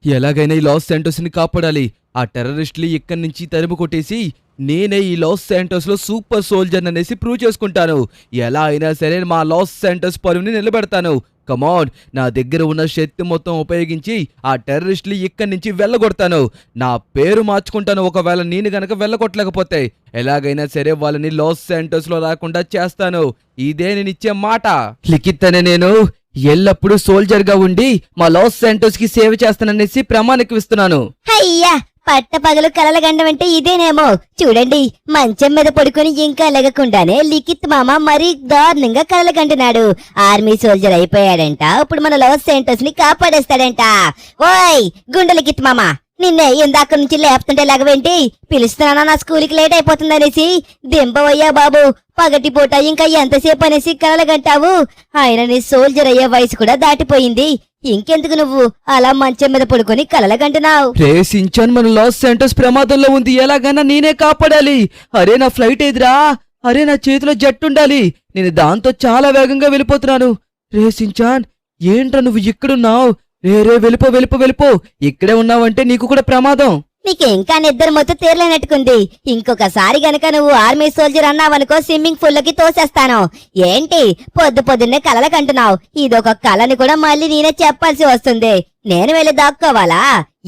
ఎలాగైనా ఈ లాస్ శాంటోస్ని కాపాడాలి. ఆ టెర్రరిస్టులు ఇక్కడి నుంచి తరిమి కొట్టేసి నేనే ఈ లాస్ శాంటోస్లో సూపర్ సోల్జర్ అనేసి ప్రూవ్ చేసుకుంటాను. ఎలా అయినా సరే మా లాస్ శాంటోస్ పరువుని నిలబెడతాను. కమాన్, నా దగ్గర ఉన్న శక్తి మొత్తం ఉపయోగించి ఆ టెర్రరిస్టులు ఇక్కడి నుంచి వెళ్ళగొడతాను. నా పేరు మార్చుకుంటాను ఒకవేళ నేను గనక వెళ్ళగొట్టలేకపోతే. ఎలాగైనా సరే వాళ్ళని లాస్ శాంటోస్లో రాకుండా చేస్తాను. ఇదే నేను ఇచ్చే మాట. లిఖిత్ అనే నేను ఎల్లప్పుడూ సోల్జర్ గా ఉండి మా లాస్ శాంటోస్ కి సేవ చేస్తాననేసి ప్రమాణికి ఇస్తున్నాను. అయ్యా, పట్టపగలు కలల గండం అంటే ఇదేనేమో. చూడండి, మంచం మీద పడుకొని ఇంకా లెగకుండానే లిఖిత్ మామ మరీ దారుణంగా కలలు కంటున్నాడు. Army soldier అయిపోయాడంట. ఇప్పుడు మన లాస్ శాంటోస్ ని కాపాడేస్తాడంట. ఓయ్ గుండె లిఖిత్ మామ, నిన్నే ఇందాక నుంచి లేపుతుంటే లగవేంటి? పిలుస్తున్నానా నా స్కూల్కి లేట్ అయిపోతుందనేసి? దింపవయ్యా బాబు, పగటిపూట ఇంకా ఎంతసేపు అనేసి కలలుగంటావు? ఆయన నీ సోల్జర్ అయ్యే వయసు కూడా దాటిపోయింది. ఇంకెందుకు నువ్వు అలా మంచం మీద పడుకొని కలలుగంటున్నావు? రేసించాన్, మన లాస్ శాంటోస్ ప్రమాదంలో ఉంది. ఎలాగైనా నేనే కాపాడాలి. అరే నా ఫ్లైట్ ఏదిరా? అరే నా చేతిలో జట్టు ఉండాలి. నేను దాంతో చాలా వేగంగా వెళ్ళిపోతున్నాను. రేసించాన్, ఏంట్రా నువ్వు ఇక్కడున్నావు? రే వెళ్ళిపో వెళ్ళిపో వెళ్ళిపో. ఇక్కడే ఉన్నావంటే నీకు కూడా ప్రమాదం. నీకు ఇంకా నిద్ర మొత్తం తీరలేనట్టుకుంది. ఇంకొకసారి గనక నువ్వు ఆర్మీ సోల్జర్ అన్నావనుకో స్విమ్మింగ్ పూల్ లోకి తోసేస్తాను. ఏంటి పొద్దున్నే కలలకంటున్నావు? ఇదొక కళని కూడా మళ్ళీ నేనే చెప్పాల్సి వస్తుంది. నేను వెళ్ళి దాక్కోవాలా?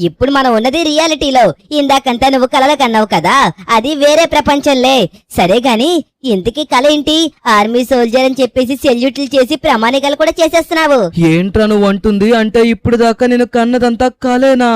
ఇప్పుడు మనం ఉన్నది రియాలిటీలో. ఇందాకంతా నువ్వు కలలకన్నావు కదా, అది వేరే ప్రపంచంలే. సరే గాని ఇంతకీ కల ఏంటి? ఆర్మీ సోల్జర్ అని చెప్పేసి సెల్యూట్లు చేసి ప్రమాణికలు కూడా చేసేస్తున్నావు. ఏంట్రా నువ్వు అంటుంది? అంటే ఇప్పుడు దాకా నేను కన్నదంతా కలేనా?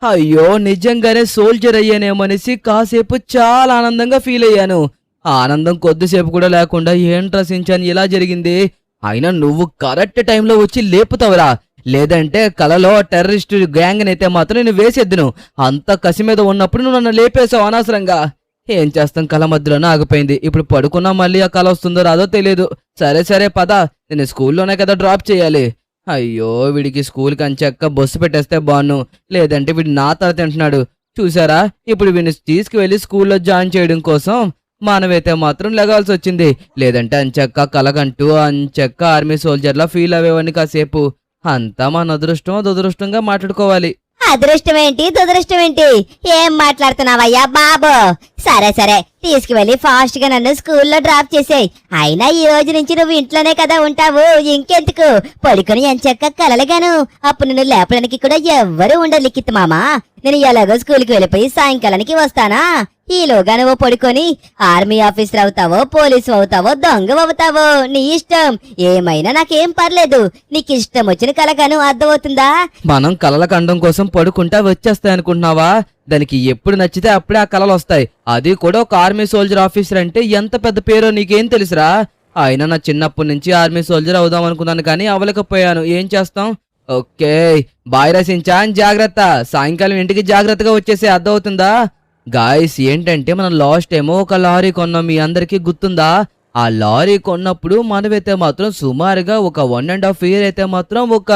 అయ్యో, నిజంగానే సోల్జర్ అయ్యానేమనేసి కాసేపు చాలా ఆనందంగా ఫీల్ అయ్యాను. ఆనందం కొద్దిసేపు కూడా లేకుండా ఏంట్రా సించాన్ ఇలా జరిగింది? అయినా నువ్వు కరెక్ట్ టైంలో వచ్చి లేపుతావురా. లేదంటే కలలో టెర్రరిస్ట్ గ్యాంగ్ అయితే మాత్రం నేను వేసేద్దును. అంత కసి మీద ఉన్నప్పుడు నువ్వు నన్ను లేపేశావు అనవసరంగా. ఏం చేస్తాం, కళ మధ్యలోనే ఆగిపోయింది. ఇప్పుడు పడుకున్నా మళ్ళీ ఆ కళ వస్తుందో రాదో తెలియదు. సరే పద, నేను స్కూల్లోనే కదా డ్రాప్ చేయాలి. అయ్యో, వీడికి స్కూల్కి అంచెక్క బస్సు పెట్టేస్తే బాను. లేదంటే వీడు నా తల తింటున్నాడు. చూసారా, ఇప్పుడు వీడిని తీసుకువెళ్ళి స్కూల్లో జాయిన్ చేయడం కోసం మనమైతే మాత్రం లెగాల్సి వచ్చింది. లేదంటే అంచెక్క కలగంటూ అంచెక్క ఆర్మీ సోల్జర్లా ఫీల్ అవ్వేవాడిని కాసేపు. అంతా మన అదృష్టం దురదృష్టంగా మాట్లాడుకోవాలి. అదృష్టమేంటి దురదృష్టమేంటి? ఏం మాట్లాడుతున్నావయ్యా బాబు? సరే తీసుకువెళ్ళి ఫాస్ట్ గా నన్ను స్కూల్లో డ్రాప్ చేసేయ్. అయినా ఈ రోజు నుంచి నువ్వు ఇంట్లోనే కదా ఉంటావు. ఇంకెందుకు పడుకుని ఎంచక్క కలలుగాను. అప్పుడు నిన్ను లేపడానికి కూడా ఎవ్వరూ ఉండరు లిఖిత్ మామా. నేను ఎలాగో స్కూల్కి వెళ్ళిపోయి సాయంకాలానికి వస్తానా? ఈలోగా నువ్వు పడుకొని ఆర్మీ ఆఫీసర్ అవుతావో, పోలీసు అవుతావో, దొంగ అవుతావో, నీ ఇష్టం. ఏమైనా నాకేం పర్లేదు. నీకు ఇష్టం వచ్చిన కలగాను. అర్థమవుతుందా? మనం కలల కండం కోసం పడుకుంటా వచ్చేస్తాయి అనుకుంటున్నావా? దానికి ఎప్పుడు నచ్చితే అప్పుడే ఆ కలలు వస్తాయి. అది కూడా ఒక ఆర్మీ సోల్జర్ ఆఫీసర్ అంటే ఎంత పెద్ద పేరో నీకేం తెలుసురా? అయినా నా చిన్నప్పటి నుంచి ఆర్మీ సోల్జర్ అవుదాం అనుకున్నాను కానీ అవలేకపోయాను. ఏం చేస్తాం? ఓకే, బాయ్ రసించాన్, జాగ్రత్త. సాయంకాలం ఇంటికి జాగ్రత్తగా వచ్చేసి అర్థమవుతుందా? గాయస్, ఏంటంటే మనం లాస్ట్ ఏమో ఒక లారీ కొన్నాం. మీ అందరికీ గుర్తుందా? ఆ లారీ కొన్నప్పుడు మనమైతే మాత్రం సుమారుగా ఒక 1.5 year అయితే మాత్రం ఒక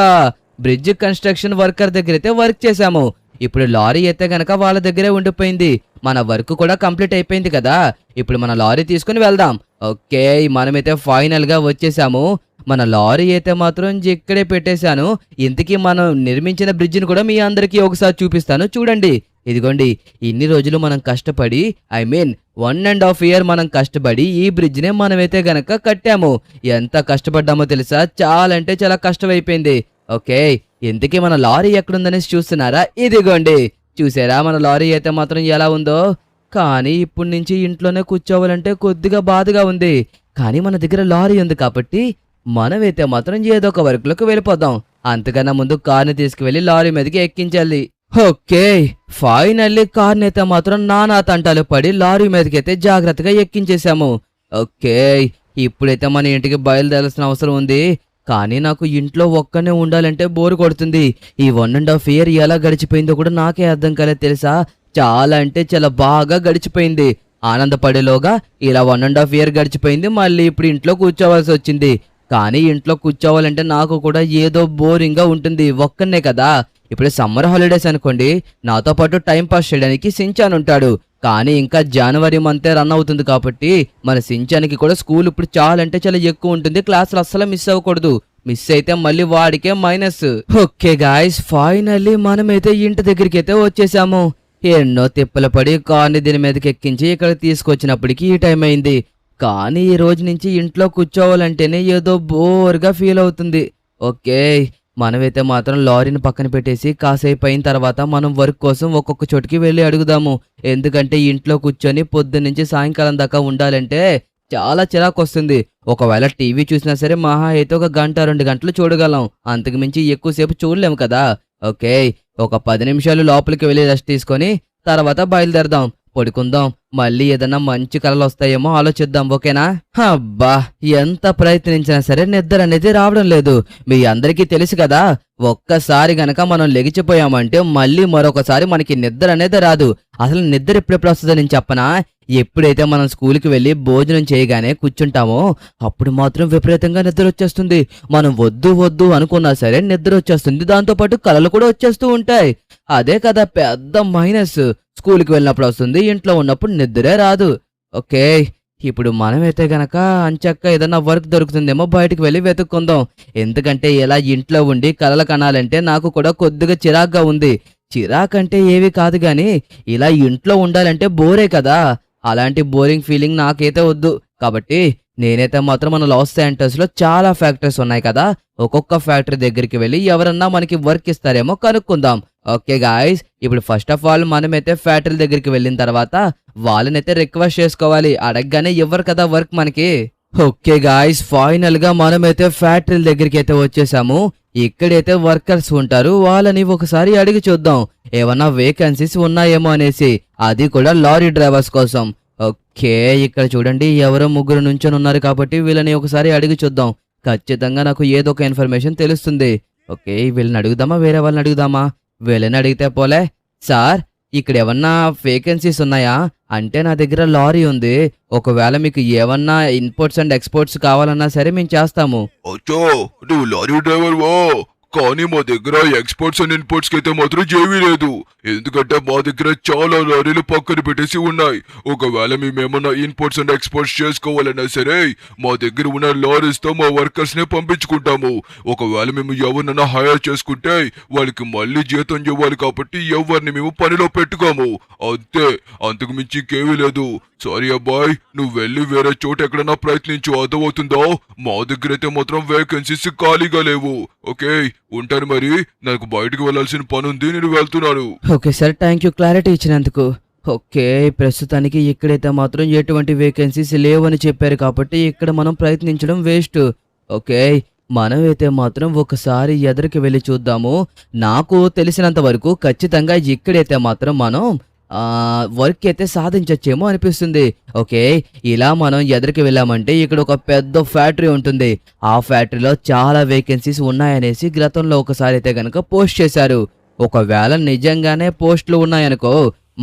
బ్రిడ్జ్ కన్స్ట్రక్షన్ వర్కర్ దగ్గర అయితే వర్క్ చేశాము. ఇప్పుడు లారీ అయితే గనక వాళ్ళ దగ్గరే ఉండిపోయింది. మన వర్క్ కూడా కంప్లీట్ అయిపోయింది కదా. ఇప్పుడు మన లారీ తీసుకుని వెళ్దాం. ఓకే, మనమైతే ఫైనల్ గా వచ్చేసాము. మన లారీ అయితే మాత్రం ఇక్కడే పెట్టేశాను. ఇంతకీ మనం నిర్మించిన బ్రిడ్జిని కూడా మీ అందరికీ ఒకసారి చూపిస్తాను, చూడండి. ఇదిగోండి, ఇన్ని రోజులు మనం కష్టపడి 1.5 year మనం కష్టపడి ఈ బ్రిడ్జినే మనమైతే గనక కట్టాము. ఎంత కష్టపడ్డామో తెలుసా? చాలా అంటే చాలా కష్టమైపోయింది. ఓకే, ఇంతకీ మన లారీ ఎక్కడుందనేసి చూస్తున్నారా? ఇదిగోండి, చూసారా మన లారీ అయితే మాత్రం ఎలా ఉందో? కానీ ఇప్పుడు నుంచి ఇంట్లోనే కూర్చోవాలంటే కొద్దిగా బాధగా ఉంది. కానీ మన దగ్గర లారీ ఉంది కాబట్టి మనమైతే మాత్రం ఏదో ఒక వర్క్ లోకి వెళ్ళిపోదాం. అంతకన్నా ముందు కార్ని తీసుకువెళ్ళి లారీ మీదకి ఎక్కించాలి. ఓకే, ఫైనల్లీ కార్ని అయితే మాత్రం నానా తంటాలు పడి లారీ మీదకి అయితే జాగ్రత్తగా ఎక్కించేశాము. ఓకే, ఇప్పుడైతే మన ఇంటికి బయలుదేరాల్సిన అవసరం ఉంది. కానీ నాకు ఇంట్లో ఒక్కనే ఉండాలంటే బోరు కొడుతుంది. ఈ 1.5 year ఎలా గడిచిపోయిందో కూడా నాకే అర్థం కాలేదు తెలుసా? చాలా అంటే చాలా బాగా గడిచిపోయింది. ఆనందపడేలోగా ఇలా 1.5 year గడిచిపోయింది. మళ్ళీ ఇప్పుడు ఇంట్లో కూర్చోవాల్సి వచ్చింది. కానీ ఇంట్లో కూర్చోవాలంటే నాకు కూడా ఏదో బోరింగ్ గా ఉంటుంది. ఒక్కనే కదా. ఇప్పుడు సమ్మర్ హాలిడేస్ అనుకోండి, నాతో పాటు టైం పాస్ చేయడానికి సించాన్ ఉంటాడు. కానీ ఇంకా జనవరి మంతే రన్ అవుతుంది కాబట్టి మన సించానికి కూడా స్కూల్ ఇప్పుడు చాలా అంటే చాలా ఎక్కువ ఉంటుంది. క్లాసులు అస్సలు మిస్ అవ్వకూడదు. మిస్ అయితే మళ్ళీ వాడికే మైనస్. ఓకే గాయ్స్, ఫైనల్లీ మనమైతే ఇంటి దగ్గరికి అయితే వచ్చేసాము. ఎన్నో తిప్పలు పడి కార్ని దీని మీదకి ఎక్కించి ఇక్కడ తీసుకొచ్చినప్పటికీ ఈ టైం అయింది. కానీ ఈ రోజు నుంచి ఇంట్లో కూర్చోవాలంటేనే ఏదో బోర్గా ఫీల్ అవుతుంది. ఓకే, మనమైతే మాత్రం లారీని పక్కన పెట్టేసి కాసేపు అయిన తర్వాత మనం వర్క్ కోసం ఒక్కొక్క చోటికి వెళ్ళి అడుగుదాము. ఎందుకంటే ఇంట్లో కూర్చొని పొద్దున్నుంచి సాయంకాలం దాకా ఉండాలంటే చాలా చిరాకు వస్తుంది. ఒకవేళ టీవీ చూసినా సరే మహా అయితే ఒక గంట 2 గంటలు చూడగలం, అంతకు మించి ఎక్కువసేపు చూడలేము కదా. ఓకే, ఒక 10 నిమిషాలు లోపలికి వెళ్ళి రెస్ట్ తీసుకొని తర్వాత బయలుదేరదాం, పడుకుందాం. మళ్ళీ ఏదన్నా మంచి కలలు వస్తాయేమో ఆలోచిద్దాం. ఓకేనా? అబ్బా, ఎంత ప్రయత్నించినా సరే నిద్ర అనేది రావడం లేదు. మీ అందరికీ తెలుసు కదా, ఒక్కసారి గనక మనం లెగిచిపోయామంటే మళ్ళీ మరొకసారి మనకి నిద్ర అనేది రాదు. అసలు నిద్ర ఎప్పుడెప్పుడు వస్తుందో నేను చెప్పనా? ఎప్పుడైతే మనం స్కూల్కి వెళ్ళి భోజనం చేయగానే కూర్చుంటామో అప్పుడు మాత్రం విపరీతంగా నిద్ర వచ్చేస్తుంది. మనం వద్దు వద్దు అనుకున్నా సరే నిద్ర వచ్చేస్తుంది, దాంతోపాటు కలలు కూడా వచ్చేస్తూ ఉంటాయి. అదే కదా పెద్ద మైనస్. స్కూల్కి వెళ్ళినప్పుడు వస్తుంది, ఇంట్లో ఉన్నప్పుడు నిద్రే రాదు. ఓకే, ఇప్పుడు మనమైతే గనక అంచక్క ఏదన్నా వర్క్ దొరుకుతుందేమో బయటకు వెళ్ళి వెతుక్కుందాం. ఎందుకంటే ఇలా ఇంట్లో ఉండి కలలు కనాలంటే నాకు కూడా కొద్దిగా చిరాగ్గా ఉంది. చిరాకంటే ఏవి కాదు గాని ఇలా ఇంట్లో ఉండాలంటే బోరే కదా. అలాంటి బోరింగ్ ఫీలింగ్ నాకైతే వద్దు. కాబట్టి నేనైతే మాత్రం మన లాస్ సెంటర్స్ లో చాలా ఫ్యాక్టరీస్ ఉన్నాయి కదా, ఒక్కొక్క ఫ్యాక్టరీ దగ్గరికి వెళ్ళి ఎవరన్నా మనకి వర్క్ ఇస్తారేమో కనుక్కుందాం. ఓకే గాయస్, ఇప్పుడు ఫస్ట్ ఆఫ్ ఆల్ మనమైతే ఫ్యాక్టరీ దగ్గరికి వెళ్ళిన తర్వాత వాళ్ళనైతే రిక్వెస్ట్ చేసుకోవాలి. అడగగానే ఇవ్వరు కదా వర్క్ మనకి. ఓకే గాయస్, ఫైనల్ గా మనమైతే ఫ్యాక్టరీల దగ్గరికి అయితే వచ్చేసాము. ఇక్కడైతే వర్కర్స్ ఉంటారు, వాళ్ళని ఒకసారి అడిగి చూద్దాం ఏమన్నా వేకెన్సీస్ ఉన్నాయేమో అనేసి, అది కూడా లారీ డ్రైవర్స్ కోసం. ఓకే, ఇక్కడ చూడండి ఎవరో 3 నుంచొని ఉన్నారు కాబట్టి వీళ్ళని ఒకసారి అడిగి చూద్దాం. ఖచ్చితంగా నాకు ఏదో ఒక ఇన్ఫర్మేషన్ తెలుస్తుంది. ఓకే, వీళ్ళని అడుగుదామా వేరే వాళ్ళని అడుగుదామా? వీళ్ళని అడిగితే పోలే. సార్, ఇక్కడ ఏమన్నా వేకెన్సీస్ ఉన్నాయా? అంటే నా దగ్గర లారీ ఉంది, ఒకవేళ మీకు ఏమన్నా ఇన్పుట్స్ అండ్ ఎక్స్పోర్ట్స్ కావాలన్నా సరే మేము చేస్తాము. అచ్చో, నువ్వు లారీ డ్రైవర్ వా? కానీ మా దగ్గర ఎక్స్పోర్ట్స్ అండ్ ఇన్పుట్స్ కి అయితే మాత్రం ఏమీ లేదు. ఎందుకంటే మా దగ్గర చాలా లారీలు పక్కన పెట్టేసి ఉన్నాయి. ఒకవేళ మేమేమన్నా ఇన్పుట్స్ అండ్ ఎక్స్పోర్ట్స్ చేసుకోవాలన్నా సరే మా దగ్గర ఉన్న లారీస్ తో మా వర్కర్స్ నే పంపించుకుంటాము. ఒకవేళ మేము ఎవరినైనా హైర్ చేసుకుంటే వాళ్ళకి మళ్ళీ జీతం ఇవ్వాలి కాబట్టి ఎవరిని మేము పనిలో పెట్టుకోము. అంతే, అంతకు మించి ఇంకేమీ లేదు. సారీ అబ్బాయ్, నువ్వు వెళ్ళి వేరే చోట ఎక్కడన్నా ప్రయత్నించు, అర్థమవుతుందో? మా దగ్గర అయితే మాత్రం వేకెన్సీస్ ఖాళీగా లేవు. ఓకే, ఉంటాను మరి, నాకు బయటకు వెళ్లాల్సిన పని ఉంది, నేను వెళ్తున్నాను. Okay sir, thank you clarity ఇచ్చినందుకు. ఓకే, ప్రస్తుతానికి ఇక్కడైతే మాత్రం ఎటువంటి వేకెన్సీస్ లేవని చెప్పారు కాబట్టి ఇక్కడ మనం ప్రయత్నించడం వేస్ట్. ఓకే, మనమైతే మాత్రం ఒకసారి ఎదురుకి వెళ్ళి చూద్దాము. నాకు తెలిసినంత వరకు ఖచ్చితంగా ఇక్కడైతే మాత్రం మనం వర్క్ అయితే సాధించచ్చేమో అనిపిస్తుంది. ఓకే, ఇలా మనం ఎదురుకి వెళ్ళామంటే ఇక్కడ ఒక పెద్ద ఫ్యాక్టరీ ఉంటుంది. ఆ ఫ్యాక్టరీలో చాలా వేకెన్సీస్ ఉన్నాయనేసి గతంలో ఒకసారి అయితే గనక పోస్ట్ చేశారు. ఒకవేళ నిజంగానే పోస్టులు ఉన్నాయనుకో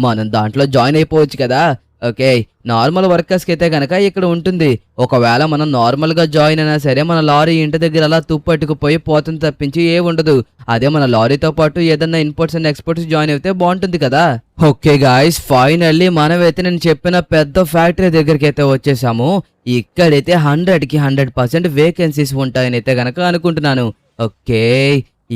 మనం దాంట్లో జాయిన్ అయిపోవచ్చు కదా. ఓకే, నార్మల్ వర్కర్స్కి అయితే గనక ఇక్కడ ఉంటుంది. ఒకవేళ మనం నార్మల్గా జాయిన్ అయినా సరే మన లారీ ఇంటి దగ్గర అలా తుప్పట్టుకుపోయి పోతుంది తప్పించి ఏ ఉండదు. అదే మన లారీతో పాటు ఏదన్నా ఇన్పుట్స్ అండ్ ఎక్స్పోర్ట్స్ జాయిన్ అయితే బాగుంటుంది కదా. ఓకే గాయస్, ఫైనల్లీ మనమైతే నేను చెప్పిన పెద్ద ఫ్యాక్టరీ దగ్గరికి అయితే వచ్చేసాము. ఇక్కడైతే 100కి 100% వేకెన్సీస్ ఉంటాయని అయితే గనక అనుకుంటున్నాను. ఓకే,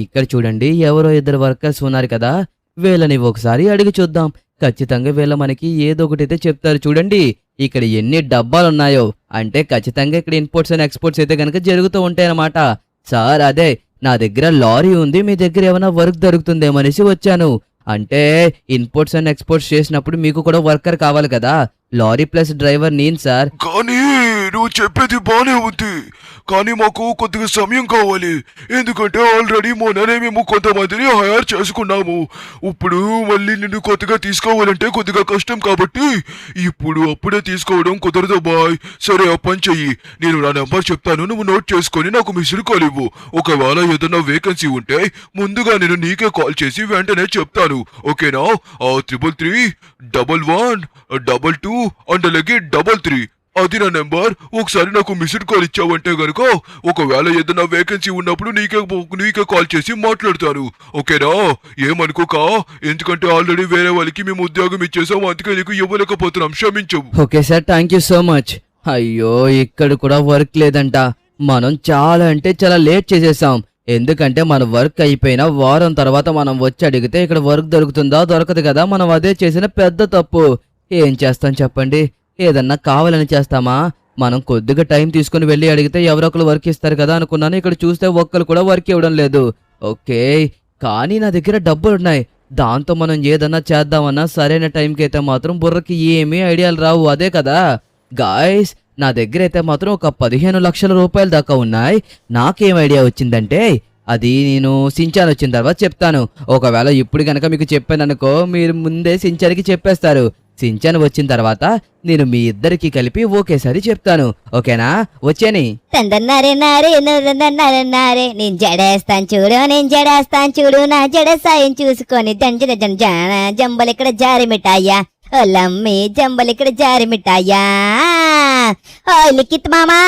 ఇక్కడ చూడండి ఎవరో 2 వర్కర్స్ ఉన్నారు కదా, వీళ్ళని ఒకసారి అడిగి చూద్దాం. ఖచ్చితంగా వీళ్ళ మనకి ఏదో ఒకటి అయితే చెప్తారు. చూడండి ఇక్కడ ఎన్ని డబ్బాలు ఉన్నాయో, అంటే ఖచ్చితంగా ఇక్కడ ఇన్పుట్స్ అండ్ ఎక్స్పోర్ట్స్ అయితే కనుక జరుగుతూ ఉంటాయన్నమాట. సార్, అదే నా దగ్గర లారీ ఉంది, మీ దగ్గర ఏమైనా వర్క్ దొరుకుతుందేమో అనేసి వచ్చాను. అంటే ఇన్పుట్స్ అండ్ ఎక్స్పోర్ట్స్ చేసినప్పుడు మీకు కూడా వర్కర్ కావాలి కదా, లారీ ప్లస్ డ్రైవర్ నేను సార్. కానీ నువ్వు చెప్పేది బానే ఉంది, కానీ మాకు కొద్దిగా సమయం కావాలి. ఎందుకంటే ఆల్రెడీ మొన్ననే మేము కొంతమందిని హైర్ చేసుకున్నాము. ఇప్పుడు మళ్ళీ నిన్ను కొత్తగా తీసుకోవాలంటే కొద్దిగా కష్టం కాబట్టి అప్పుడే తీసుకోవడం కుదరదు బాయ్. సరే, ఆ పని చెయ్యి, నేను నా నెంబర్ చెప్తాను, నువ్వు నోట్ చేసుకొని నాకు మిస్డ్ కాల్ ఇవ్వు. ఒకవేళ ఏదైనా వేకెన్సీ ఉంటే ముందుగా నేను నీకే కాల్ చేసి వెంటనే చెప్తాను. ఓకేనా? 33311122 అండ్ అలాగే 33 అది నా నెంబర్. ఒకసారి నాకు మిస్డ్ కాల్ ఇచ్చావంటే గనుక ఒకవేళ ఏదైనా వేకెన్సీ ఉన్నప్పుడు నీకే కాల్ చేసి మాట్లాడతాను. ఓకేనా? ఏమనుకోక, ఎందుకంటే ఆల్రెడీ వేరే వాళ్ళకి మేము ఉద్యోగం ఇచ్చేసాం, అందుకే నీకు ఇవ్వలేకపోతున్నాం, క్షమించు. Okay sir, thank you so much. అయ్యో, ఇక్కడ కూడా వర్క్ లేదంట. మనం చాలా అంటే చాలా లేట్ చేసేసాం. ఎందుకంటే మన వర్క్ అయిపోయిన వారం తర్వాత మనం వచ్చి అడిగితే ఇక్కడ వర్క్ దొరుకుతుందా దొరకదు కదా. మనం అదే చేసిన పెద్ద తప్పు. ఏం చేస్తాం చెప్పండి? ఏదన్నా కావాలని చేస్తామా? మనం కొద్దిగా టైం తీసుకుని వెళ్ళి అడిగితే ఎవరో ఒకరు వర్క్ ఇస్తారు కదా అనుకున్నాను. ఇక్కడ చూస్తే ఒక్కరు కూడా వర్క్ ఇవ్వడం లేదు. ఓకే, కానీ నా దగ్గర డబ్బులున్నాయి. దాంతో మనం ఏదన్నా చేద్దామన్నా సరైన టైంకి అయితే మాత్రం బుర్రకి ఏమీ ఐడియాలు రావు. అదే కదా గాయ్స్, నా దగ్గర అయితే మాత్రం ఒక 15 లక్షల రూపాయల దాకా ఉన్నాయి. నాకేం ఐడియా వచ్చిందంటే అది నేను సించాన్ వచ్చిన తర్వాత చెప్తాను. ఒకవేళ ఇప్పుడు కనుక మీకు చెప్పాననుకో మీరు ముందే సించానికి చెప్పేస్తారు. సించాన్ వచ్చిన తర్వాత నేను మీ ఇద్దరికి కలిపి ఒకేసారి చెప్తాను. ఓకేనా? వచ్చేని తందన్నారే నారే నరే నారే నేను జడేస్తాను చూడు నా జడ సాయం చూసుకొని దంజన జన జంబలిక్కడ జారి మిఠాయా లమ్మి జంబలిక్కడ జారి మిఠాయా. ఓ లిఖిత్ మామా,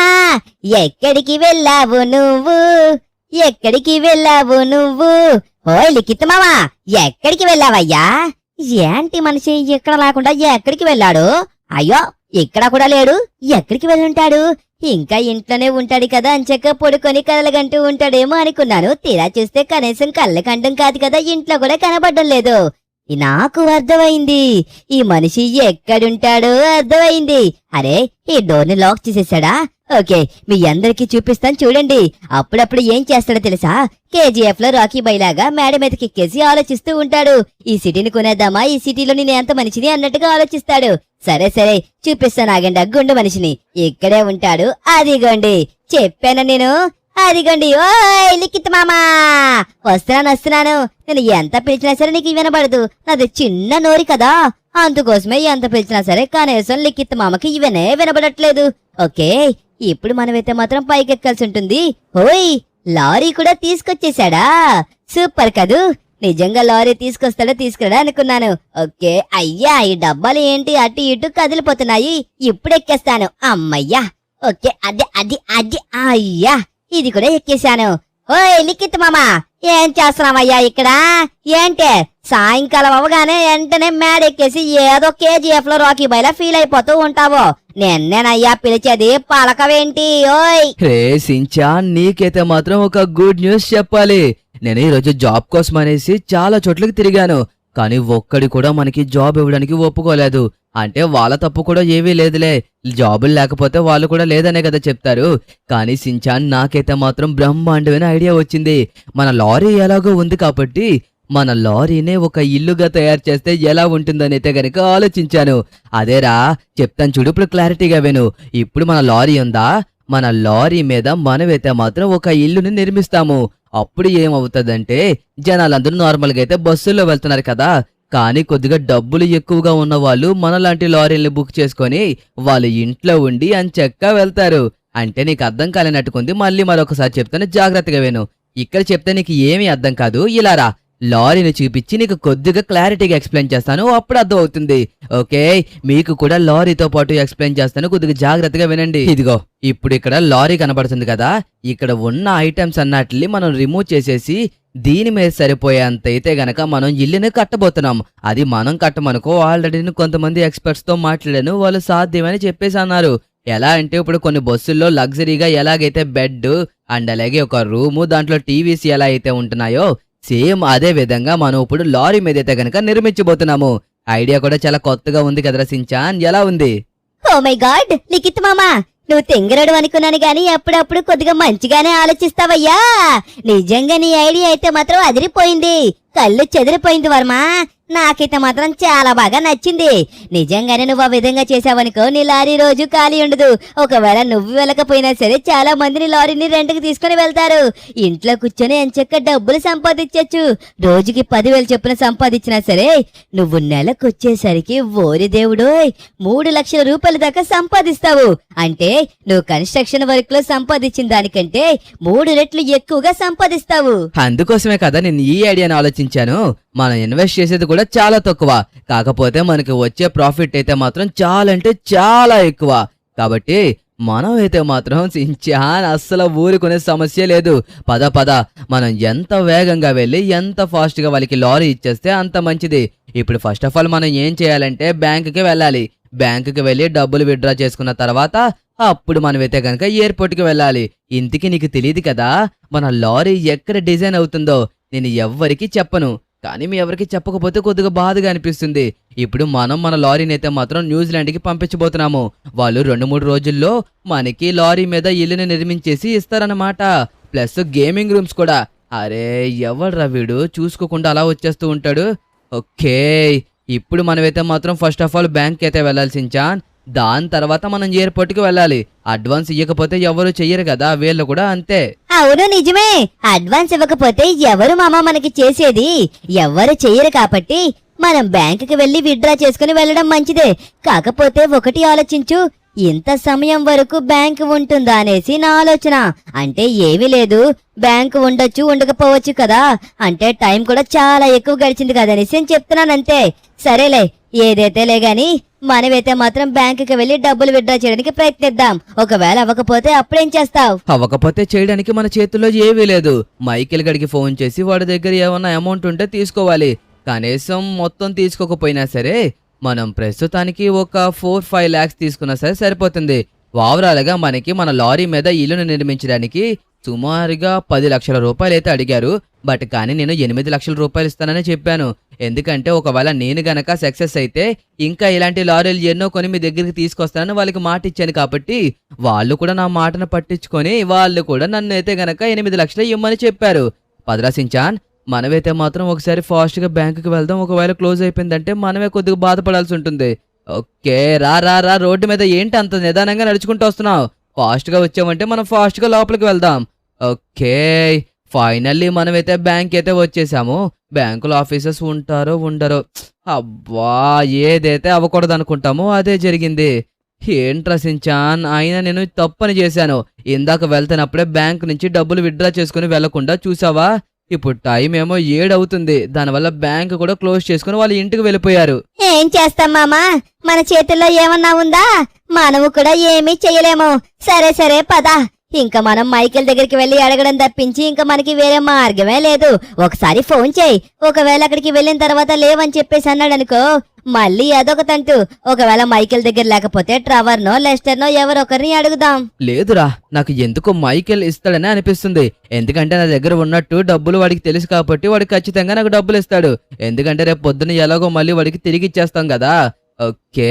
ఎక్కడికి వెళ్ళావు నువ్వు? ఓ లిఖిత్ మామా, ఎక్కడికి వెళ్ళావయ్యా? ఏంటి మనిషి ఇక్కడ లేకుండా ఎక్కడికి వెళ్ళాడు? అయ్యో, ఇక్కడ కూడా లేడు. ఎక్కడికి వెళ్ళుంటాడు? ఇంకా ఇంట్లోనే ఉంటాడు కదా అంచక్క పడుకొని కళ్ళగంటూ ఉంటాడేమో అనుకున్నాను. తీరా చూస్తే కనీసం కళ్ళకంటం కాదు కదా, ఇంట్లో కూడా కనబడడం లేదు. నాకు అర్థమైంది, ఈ మనిషి ఎక్కడుంటాడో అర్థమైంది. అరే, ఈ డోర్ని లాక్ చేసేసాడా? ఓకే, మీ అందరికీ చూపిస్తాను చూడండి. అప్పుడప్పుడు ఏం చేస్తాడో తెలుసా? కేజీఎఫ్ లో రాకీ బైలాగా మేడ మీదకి ఎక్కేసి ఆలోచిస్తూ ఉంటాడు. ఈ సిటీని కొనేద్దామా, ఈ సిటీలో నేను ఎంత మనిషిని అన్నట్టుగా ఆలోచిస్తాడు. సరే చూపిస్తాను ఆగండి. గుండు మనిషిని ఇక్కడే ఉంటాడు. అదిగోండి, చెప్పాను నేను. అదిగోండి. ఓయ్ లిఖిత్ మామా, వస్తున్నాను. నేను ఎంత పిలిచినా సరే నీకు వినబడదు. నాది చిన్న నోరి కదా, అందుకోసమే ఎంత పిలిచినా సరే కనీసం లిఖిత్ మామకి ఇవనే వినబడట్లేదు. ఓకే, ఇప్పుడు మనమైతే మాత్రం పైకెక్కాల్సి ఉంటుంది. ఓయ్, లారీ కూడా తీసుకొచ్చేసాడా? సూపర్ కదూ. నిజంగా లారీ తీసుకురాడా అనుకున్నాను. ఓకే, అయ్యా, ఈ డబ్బాలు ఏంటి అటు ఇటు కదిలిపోతున్నాయి. ఇప్పుడు ఎక్కేస్తాను. అమ్మయ్యా. ఓకే, అది అయ్యా, ఇది కూడా ఎక్కేశాను. ఓయ్ లిఖిత్ మామా, ఏం చేస్తున్నావయ్యా ఇక్కడ? ఏంటే సాయంకాలం అవగానే వెంటనే మేడ ఎక్కేసి ఏదో కేజీఎఫ్ లో రాకీ బైలా ఫీల్ అయిపోతూ ఉంటావు. నేనేనయ్యా పిలిచేది, పలకవేంటి? ఓయ్ రే సించాన్, నీకైతే మాత్రం ఒక గుడ్ న్యూస్ చెప్పాలి. నేను ఈరోజు జాబ్ కోసం అనేసి చాలా చోట్లకి తిరిగాను, కానీ ఒక్కడి కూడా మనకి జాబ్ ఇవ్వడానికి ఒప్పుకోలేదు. అంటే వాళ్ళ తప్పు కూడా ఏమీ లేదులే, జాబులు లేకపోతే వాళ్ళు కూడా లేదనే కదా చెప్తారు. కానీ సించాన్, నాకైతే మాత్రం బ్రహ్మాండమైన ఐడియా వచ్చింది. మన లారీ ఎలాగో ఉంది కాబట్టి మన లారీనే ఒక ఇల్లుగా తయారు చేస్తే ఎలా ఉంటుందనైతే గనక ఆలోచించాను. అదేరా చెప్తాను చూడు, ఇప్పుడు క్లారిటీగా విను. ఇప్పుడు మన లారీ ఉందా, మన లారీ మీద మనమైతే మాత్రం ఒక ఇల్లుని నిర్మిస్తాము. అప్పుడు ఏమవుతుందంటే జనాలందరూ నార్మల్గా అయితే బస్సుల్లో వెళ్తున్నారు కదా, కానీ కొద్దిగా డబ్బులు ఎక్కువగా ఉన్న వాళ్ళు మనలాంటి లారీల్ని బుక్ చేసుకొని వాళ్ళ ఇంట్లో ఉండి అంచెక్కా వెళ్తారు. అంటే నీకు అర్థం కాలేనట్టుకుంది. మళ్ళీ మరొకసారి చెప్తాను, జాగ్రత్తగా విను. ఇక్కడ చెప్తే నీకు ఏమీ అర్థం కాదు. ఇలా రా, లారీని చూపించి నీకు కొద్దిగా క్లారిటీగా ఎక్స్ప్లెయిన్ చేస్తాను, అప్పుడు అర్థం అవుతుంది. ఓకే, మీకు కూడా లారీతో పాటు ఎక్స్ప్లెయిన్ చేస్తాను, కొద్దిగా జాగ్రత్తగా వినండి. ఇదిగో, ఇప్పుడు ఇక్కడ లారీ కనబడుతుంది కదా, ఇక్కడ ఉన్న ఐటమ్స్ అన్నట్లి మనం రిమూవ్ చేసేసి దీని మీద సరిపోయేంత అయితే గనక మనం ఇల్లుని కట్టబోతున్నాం. అది మనం కట్టమనుకో, ఆల్రెడీ కొంతమంది ఎక్స్పర్ట్స్ తో మాట్లాడాను, వాళ్ళు సాధ్యమని చెప్పేసి అన్నారు. ఎలా అంటే ఇప్పుడు కొన్ని బస్సుల్లో లగ్జరీగా ఎలాగైతే బెడ్ అండ్ అలాగే ఒక రూము, దాంట్లో టీవీస్ ఎలా అయితే ఉంటున్నాయో సేమ్ అదే విధంగా మనం ఇప్పుడు లారీ మీద అయితే గనక నిర్మించబోతున్నాము. ఐడియా కూడా చాలా కొత్తగా ఉంది కదరా సించాన్, ఎలా ఉంది? ఓ మై గాడ్ లిఖిత్ మామా, నువ్వు తెంగరడు అనుకున్నాను గాని అప్పుడప్పుడు కొద్దిగా మంచిగానే ఆలోచిస్తావయ్యా. నిజంగా నీ ఐడియా అయితే మాత్రం అదిరిపోయింది, కళ్ళు చెదిరిపోయింది వర్మ. నాకైతే మాత్రం చాలా బాగా నచ్చింది. నిజంగానే నువ్వు ఆ విధంగా చేసావనుకో, నీ లారీ రోజు ఖాళీ ఉండదు. ఒకవేళ నువ్వు వెళ్ళకపోయినా సరే చాలా మందిని లారీని రెంట్కి తీసుకుని వెళ్తారు. ఇంట్లో కూర్చొని ఎంచక్క డబ్బులు సంపాదించచ్చు. రోజుకి 10,000 చొప్పున సంపాదించినా సరే నువ్వు నెలకొచ్చేసరికి ఓరి దేవుడోయ్ 3 లక్షల రూపాయల దాకా సంపాదిస్తావు. అంటే నువ్వు కన్స్ట్రక్షన్ వర్క్ లో సంపాదించిన దానికంటే 3 రెట్లు ఎక్కువగా సంపాదిస్తావు. అందుకోసమే కదా నేను ఈ ఐడియాను ఆలోచించాను. మనం ఇన్వెస్ట్ చేసేది కూడా చాలా తక్కువ, కాకపోతే మనకి వచ్చే ప్రాఫిట్ అయితే మాత్రం చాలా అంటే చాలా ఎక్కువ. కాబట్టి మనం అయితే మాత్రం సించాన్ అస్సలు ఊరుకునే సమస్య లేదు. పద మనం ఎంత వేగంగా వెళ్ళి ఎంత ఫాస్ట్ గా వాళ్ళకి లారీ ఇచ్చేస్తే అంత మంచిది. ఇప్పుడు ఫస్ట్ ఆఫ్ ఆల్ మనం ఏం చేయాలంటే బ్యాంకుకి వెళ్ళాలి. బ్యాంకుకి వెళ్ళి డబ్బులు విత్డ్రా చేసుకున్న తర్వాత అప్పుడు మనమైతే గనక ఎయిర్పోర్ట్కి వెళ్ళాలి. ఇంతకీ నీకు తెలియదు కదా మన లారీ ఎక్కడ డిజైన్ అవుతుందో. నేను ఎవ్వరికీ చెప్పను, కానీ మీ ఎవరికి చెప్పకపోతే కొద్దిగా బాధగా అనిపిస్తుంది. ఇప్పుడు మనం మన లారీని అయితే మాత్రం న్యూజిలాండ్కి పంపించబోతున్నాము. వాళ్ళు 2-3 రోజుల్లో మనకి లారీ మీద ఇల్లుని నిర్మించేసి ఇస్తారన్నమాట. ప్లస్ గేమింగ్ రూమ్స్ కూడా. అరే ఎవడ్రా వీడు చూసుకోకుండా అలా వచ్చేస్తూ ఉంటాడు. ఓకే, ఇప్పుడు మనమైతే మాత్రం ఫస్ట్ ఆఫ్ ఆల్ బ్యాంక్ అయితే వెళ్ళాల్సించాన్. దాని తర్వాత మనం ఎయిర్పోర్ట్కి వెళ్ళాలి. అడ్వాన్స్ ఇవ్వకపోతే ఎవరు చెయ్యరు కదా, వీళ్ళు కూడా అంతే. అవును నిజమే, అడ్వాన్స్ ఇవ్వకపోతే ఎవరు మామ మనకి చేసేది? ఎవరు చెయ్యరు కాబట్టి మనం బ్యాంకుకి వెళ్లి విత్డ్రా చేసుకుని వెళ్ళడం మంచిదే. కాకపోతే ఒకటి ఆలోచించు, ఇంత సమయం వరకు బ్యాంకు ఉంటుందా అనేసి నా ఆలోచన. అంటే ఏమీ లేదు, బ్యాంకు ఉండొచ్చు ఉండకపోవచ్చు కదా, అంటే టైం కూడా చాలా ఎక్కువ గడిచింది కదనేసి నేను చెప్తున్నానంతే. సరేలే, ఏదైతేలే గాని మనమైతే మాత్రం బ్యాంకుకి వెళ్లి డబ్బులు విత్డ్రా చేయడానికి ప్రయత్నిద్దాం. ఒకవేళ అవ్వకపోతే అప్పుడేం చేస్తావు? అవ్వకపోతే చేయడానికి మన చేతుల్లో ఏమీ లేదు. మైకేల్ గడికి ఫోన్ చేసి వాడి దగ్గర ఏమన్నా అమౌంట్ ఉంటే తీసుకోవాలి. కనీసం మొత్తం తీసుకోకపోయినా సరే మనం ప్రస్తుతానికి ఒక 4-5 lakhs తీసుకున్నా సరే సరిపోతుంది. ఓవరాల్గా మనకి మన లారీ మీద ఇల్లును నిర్మించడానికి సుమారుగా 10 లక్షల రూపాయలు అయితే అడిగారు. బట్ కానీ నేను 8 లక్షల రూపాయలు ఇస్తానని చెప్పాను. ఎందుకంటే ఒకవేళ నేను గనక సక్సెస్ అయితే ఇంకా ఇలాంటి లారీలు ఎన్నో కొని మీ దగ్గరికి తీసుకొస్తానని వాళ్ళకి మాట ఇచ్చాను. కాబట్టి వాళ్ళు కూడా నా మాటను పట్టించుకొని వాళ్ళు కూడా నన్ను అయితే గనక 8 లక్షలు ఇవ్వమని చెప్పారు. పదరాసించాన్, మనమైతే మాత్రం ఒకసారి ఫాస్ట్గా బ్యాంకుకి వెళ్దాం. ఒకవేళ క్లోజ్ అయిపోయిందంటే మనమే కొద్దిగా బాధపడాల్సి ఉంటుంది. ఓకే, రా రా రా, రోడ్డు మీద ఏంటి అంత నిదానంగా నడుచుకుంటూ వస్తున్నావు? ఫాస్ట్గా వచ్చామంటే మనం ఫాస్ట్గా లోపలికి వెళ్దాం. ఓకే, ఫైనల్లీ మనమైతే బ్యాంక్ అయితే వచ్చేసాము. బ్యాంకులో ఆఫీసర్స్ ఉంటారో ఉండరో. అబ్బా, ఏదైతే అవ్వకూడదు అనుకుంటామో అదే జరిగింది. ఏంట్రా సించాన్, అయినా నేను తప్పని చేశాను. ఇందాక వెళ్తున్నప్పుడే బ్యాంక్ నుంచి డబ్బులు విత్డ్రా చేసుకుని వెళ్లకుండా చూసావా? ఇప్పుడు టైం ఏమో 7 అవుతుంది. దానివల్ల బ్యాంక్ కూడా క్లోజ్ చేసుకుని వాళ్ళ ఇంటికి వెళ్ళిపోయారు. ఏం చేస్తాం మామా, మన చేతుల్లో ఏమన్నా ఉందా? మనము కూడా ఏమీ చెయ్యలేము. సరే సరే పద, ఇంకా మనం మైకేల్ దగ్గరికి వెళ్లి అడగడం తప్పించి ఇంకా మనకి వేరే మార్గమే లేదు. ఒకసారి ఫోన్ చేయి. ఒకవేళ అక్కడికి వెళ్ళిన తర్వాత లేవని చెప్పేసి అన్నాడు అనుకో, మళ్ళీ అదొక తంతు. ఒకవేళ మైకేల్ దగ్గర లేకపోతే ట్రెవర్నో లెస్టర్నో ఎవరొకరిని అడుగుదాం. లేదురా, నాకు ఎందుకో మైకేల్ ఇస్తాడని అనిపిస్తుంది. ఎందుకంటే నా దగ్గర ఉన్నట్టు డబ్బులు వాడికి తెలుసు కాబట్టి వాడికి ఖచ్చితంగా నాకు డబ్బులు ఇస్తాడు. ఎందుకంటే రేపు పొద్దున్న ఎలాగో మళ్ళీ వాడికి తిరిగి ఇచ్చేస్తాం కదా. ఓకే,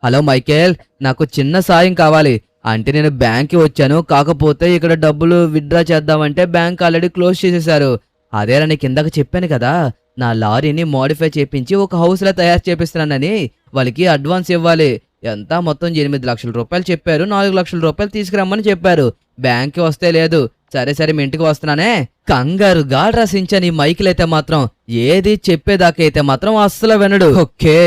హలో మైకేల్, నాకు చిన్న సాయం కావాలి. అంటే నేను బ్యాంక్కి వచ్చాను, కాకపోతే ఇక్కడ డబ్బులు విత్డ్రా చేద్దామంటే బ్యాంక్ ఆల్రెడీ క్లోజ్ చేసేశారు. అదేరా నీకు ఇందాక చెప్పాను కదా, నా లారీని మోడిఫై చేపించి ఒక హౌస్లా తయారు చేపిస్తున్నానని. వాళ్ళకి అడ్వాన్స్ ఇవ్వాలి. ఎంత మొత్తం 8 లక్షల రూపాయలు చెప్పారు. 4 లక్షల రూపాయలు తీసుకురమ్మని చెప్పారు. బ్యాంక్కి వస్తే లేదు. సరే సరే మీ ఇంటికి వస్తున్నానే. కంగారు గాడ్ రాసించాను ఈ మైకిల్ అయితే మాత్రం ఏది చెప్పేదాకైతే మాత్రం అస్సలు వినడు. ఓకే,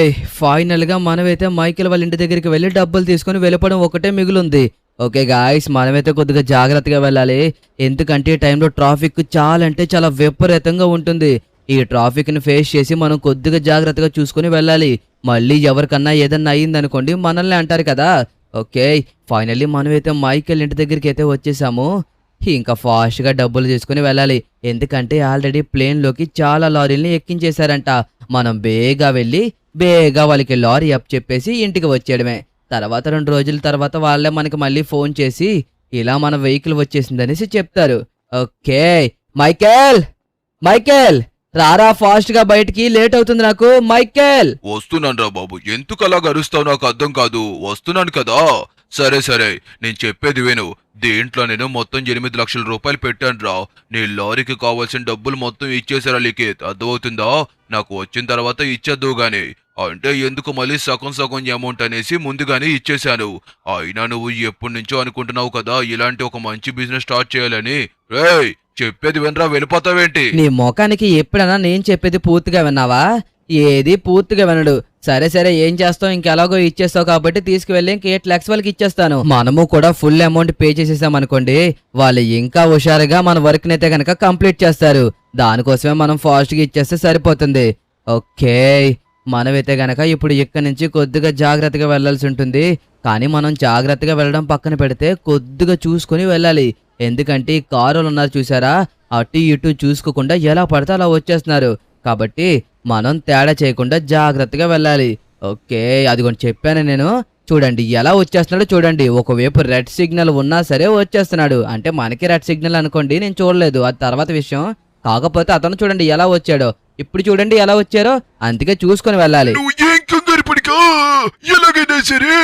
ఫైనల్ గా మనమైతే మైకిల్ వాళ్ళ ఇంటి దగ్గరికి వెళ్ళి డబ్బులు తీసుకుని వెళ్ళిపోవడం ఒకటే మిగులుంది. ఓకే గాయ్స్, మనమైతే కొద్దిగా జాగ్రత్తగా వెళ్ళాలి. ఎందుకంటే ఈ టైంలో ట్రాఫిక్ చాలా అంటే చాలా విపరీతంగా ఉంటుంది. ఈ ట్రాఫిక్ ని ఫేస్ చేసి మనం కొద్దిగా జాగ్రత్తగా చూసుకుని వెళ్ళాలి. మళ్ళీ ఎవరికన్నా ఏదన్నా అయ్యిందనుకోండి మనల్ని అంటారు కదా. ఓకే, ఫైనల్లీ మనమైతే మైకేల్ ఇంటి దగ్గరికి అయితే వచ్చేసాము. ఇంకా ఫాస్ట్గా డబ్బులు తీసుకుని వెళ్ళాలి. ఎందుకంటే ఆల్రెడీ ప్లేన్లోకి చాలా లారీల్ని ఎక్కించేశారంట. మనం బేగా వెళ్ళి బేగా వాళ్ళకి లారీ అప్ చెప్పేసి ఇంటికి వచ్చేయడమే. తర్వాత 2 రోజుల తర్వాత వాళ్ళే మనకి మళ్ళీ ఫోన్ చేసి ఇలా మన వెహికల్ వచ్చేసిందనేసి చెప్తారు. ఓకే, మైకేల్ మైకేల్ రారా ఫాస్ట్గా బయటికి, లేట్ అవుతుంది నాకు. మైకేల్, వస్తున్నాను రా బాబు. ఎందుకు అలా గరుస్తావు నాకు అర్థం కాదు. వస్తున్నాను కదా. సరే సరే, నేను చెప్పేది విను. దీంట్లో నేను మొత్తం 8 లక్షల రూపాయలు పెట్టాను రా. నీ లారీకి కావాల్సిన డబ్బులు మొత్తం ఇచ్చేసారా లిఖిత్? అర్థమవుతుందా? నాకు వచ్చిన తర్వాత ఇచ్చేద్దు గాని. అంటే ఎందుకు మళ్ళీ సగం సగం అమౌంట్ అనేసి ముందుగానే ఇచ్చేశాను. అయినా నువ్వు ఎప్పటి నుంచో అనుకుంటున్నావు కదా ఇలాంటి ఒక మంచి బిజినెస్ స్టార్ట్ చేయాలని. రేయ్, చెప్పేది వినరా, వెళ్ళిపోతావేంటి? నీ ముఖానికి ఎప్పుడైనా నేను చెప్పేది పూర్తిగా విన్నావా? ఏది పూర్తిగా వినడు. సరే సరే, ఏం చేస్తావు, ఇంకెలాగో ఇచ్చేస్తావు కాబట్టి తీసుకువెళ్ళి ఇంక 8 lakhs వాళ్ళకి ఇచ్చేస్తాను. మనము కూడా ఫుల్ అమౌంట్ పే చేసేసాం అనుకోండి, వాళ్ళు ఇంకా హుషారుగా మన వర్క్ నైతే గనక కంప్లీట్ చేస్తారు. దానికోసమే మనం ఫాస్ట్గా ఇచ్చేస్తే సరిపోతుంది. ఓకే, మనమైతే గనక ఇప్పుడు ఇక్కడి నుంచి కొద్దిగా జాగ్రత్తగా వెళ్లాల్సి ఉంటుంది. కానీ మనం జాగ్రత్తగా వెళ్ళడం పక్కన పెడితే కొద్దిగా చూసుకుని వెళ్ళాలి. ఎందుకంటే ఈ కారులు ఉన్నారు చూసారా, అటు ఇటు చూసుకోకుండా ఎలా పడితే అలా వచ్చేస్తున్నారు. కాబట్టి మనం తేడా చేయకుండా జాగ్రత్తగా వెళ్ళాలి. ఓకే, అది కొంచెం చెప్పాను నేను. చూడండి ఎలా వచ్చేస్తున్నాడో చూడండి. ఒకవైపు రెడ్ సిగ్నల్ ఉన్నా సరే వచ్చేస్తున్నాడు. అంటే మనకి రెడ్ సిగ్నల్ అనుకోండి, నేను చూడలేదు, అది తర్వాత విషయం. కాకపోతే అతను చూడండి ఎలా వచ్చాడో. ఇప్పుడు చూడండి ఎలా వచ్చారో, అందుకే చూసుకొని వెళ్ళాలి. నువ్వు ఏం కంగారు పడికా, ఎలాగైనా సరే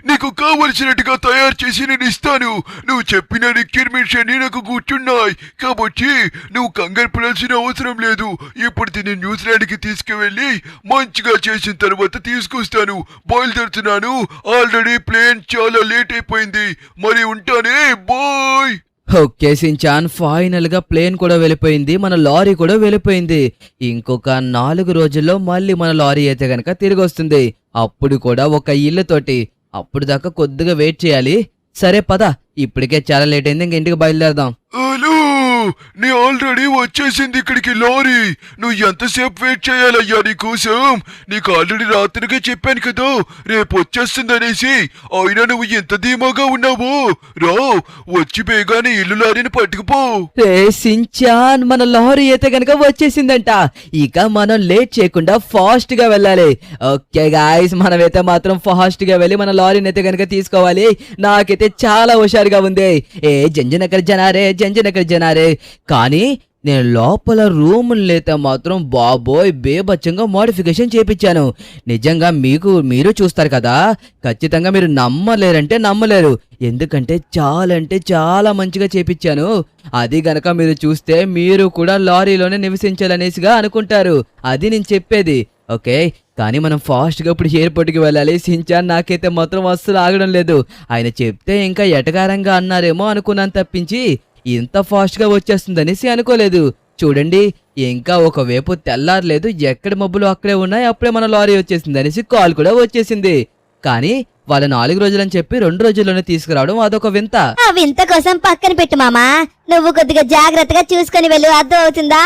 నీకు కావలసినట్టుగా తయారు చేసి నేను ఇస్తాను. నువ్వు చెప్పిన రిక్వైర్మెంట్స్ అన్ని నాకు కూర్చున్నాయి కాబట్టి నువ్వు కంగారు పడాల్సిన అవసరం లేదు. ఇప్పుడు దీన్ని న్యూజిలాండ్కి తీసుకువెళ్ళి మంచిగా చేసిన తర్వాత తీసుకొస్తాను. బయలుదేరుతున్నాను, ఆల్రెడీ ప్లేన్ చాలా లేట్ అయిపోయింది. మరి ఉంటానే, బాయ్. ఓకే సించాన్, ఫైనల్ గా ప్లేన్ కూడా వెళ్ళిపోయింది, మన లారీ కూడా వెళ్ళిపోయింది. ఇంకొక 4 రోజుల్లో మళ్ళీ మన లారీ అయితే గనక తిరిగి వస్తుంది. అప్పుడు కూడా ఒక ఇల్లుతోటి. అప్పుడు దాకా కొద్దిగా వెయిట్ చేయాలి. సరే పద, ఇప్పటికే చాలా లేట్ అయింది, ఇంక ఇంటికి బయలుదేరదాం. హలో, నీ ఆల్రెడీ వచ్చేసింది ఇక్కడికి లారీ. నువ్వు ఎంతసేపు వెయిట్ చేయాలయ్యా నీకోసం? నీకు ఆల్రెడీ రాత్రిగా చెప్పాను కదా రేపు వచ్చేస్తుందనేసి. అయినా నువ్వు ఎంత ధీమాగా ఉన్నావు. రా, వచ్చి బేగానే ఇల్లు లారీని పట్టుకుపో. రే సించాన్, మన లారీ అయితే గనక వచ్చేసిందంట. ఇక మనం లేట్ చేయకుండా ఫాస్ట్ గా వెళ్ళాలి. ఓకే గాయ్స్, మనమైతే మాత్రం ఫాస్ట్ గా వెళ్ళి మన లారీని అయితే గనక తీసుకోవాలి. నాకైతే చాలా హుషారుగా ఉంది. ఏ జంజనకర్ జనారే, జంజనకర్ జనారే. కానీ నేను లోపల రూములైతే మాత్రం బాబోయ్ బేబచ్చంగా మోడిఫికేషన్ చేపించాను. నిజంగా మీరు చూస్తారు కదా, ఖచ్చితంగా మీరు నమ్మలేరంటే నమ్మలేరు. ఎందుకంటే చాలా మంచిగా చేపించాను. అది గనక మీరు చూస్తే మీరు కూడా లారీలోనే నివసించాలనేసిగా అనుకుంటారు. అది నేను చెప్పేది. ఓకే, కానీ మనం ఫాస్ట్గా ఇప్పుడు ఎయిర్పోర్ట్కి వెళ్ళాలి. సించాన్ నాకైతే మాత్రం అస్సలు ఆగడం లేదు. ఆయన చెప్తే ఇంకా ఎటకారంగా అన్నారేమో అనుకున్నాను తప్పించి ఇంత ఫాస్ట్గా వచ్చేస్తుందనేసి అనుకోలేదు. చూడండి, ఇంకా ఒకవైపు తెల్లారలేదు, ఎక్కడ మబ్బులు అక్కడే ఉన్నాయి, అప్పుడే మన లారీ వచ్చేసింది అనేసి కాల్ కూడా వచ్చేసింది. కానీ వాళ్ళ 4 రోజులని చెప్పి 2 రోజుల్లోనే తీసుకురావడం అదొక వింత. ఆ వింత కోసం పక్కన పెట్టు మామా. నువ్వు కొద్దిగా జాగ్రత్తగా చూసుకొని వెళ్ళు, అర్థం అవుతుందా?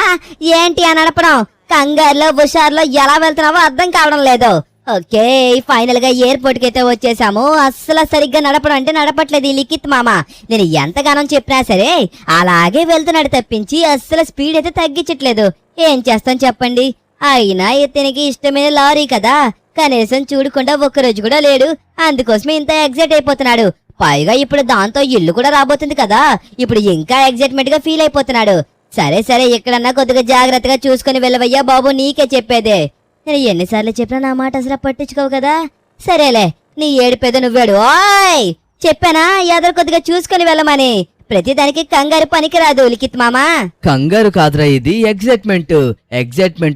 ఏంటి అని నడపడం, కంగారులో హుషారులో ఎలా వెళ్తున్నావో అర్థం కావడం లేదు. ఓకే, ఫైనల్ గా ఎయిర్పోర్ట్ కి అయితే వచ్చేసాము. అస్సలు సరిగ్గా నడపడం అంటే నడపట్లేదు ఈ లిఖిత్ మామ. నేను ఎంతగానో చెప్పినా సరే అలాగే వెళ్తున్నాడు తప్పించి అస్సలు స్పీడ్ అయితే తగ్గించట్లేదు. ఏం చేస్తాం చెప్పండి? అయినా ఇతనికి ఇష్టమైన లారీ కదా, కనీసం చూడకుండా ఒక్కరోజు కూడా లేడు. అందుకోసమే ఇంత ఎగ్జైట్ అయిపోతున్నాడు. పైగా ఇప్పుడు దాంతో ఇల్లు కూడా రాబోతుంది కదా, ఇప్పుడు ఇంకా ఎగ్జైట్మెంట్ గా ఫీల్ అయిపోతున్నాడు. సరే ఎక్కడన్నా కొద్దిగా జాగ్రత్తగా చూసుకుని వెళ్ళవయ్యా బాబు, నీకే చెప్పేదే. నేను ఎన్నిసార్లు చెప్పినా నా మాట అసలు పట్టించుకోవు కదా. సరేలే, నీ ఏడుపేదో నువ్వేడు. ఓయ్, చెప్పానా ఎదురు కొద్దిగా చూసుకుని వెళ్ళమని. ప్రతిదానికి కంగారు పనికిరాదు లిఖిత్ మామా. కంగారు కాదురా, ఇది ఎగ్జైట్మెంట్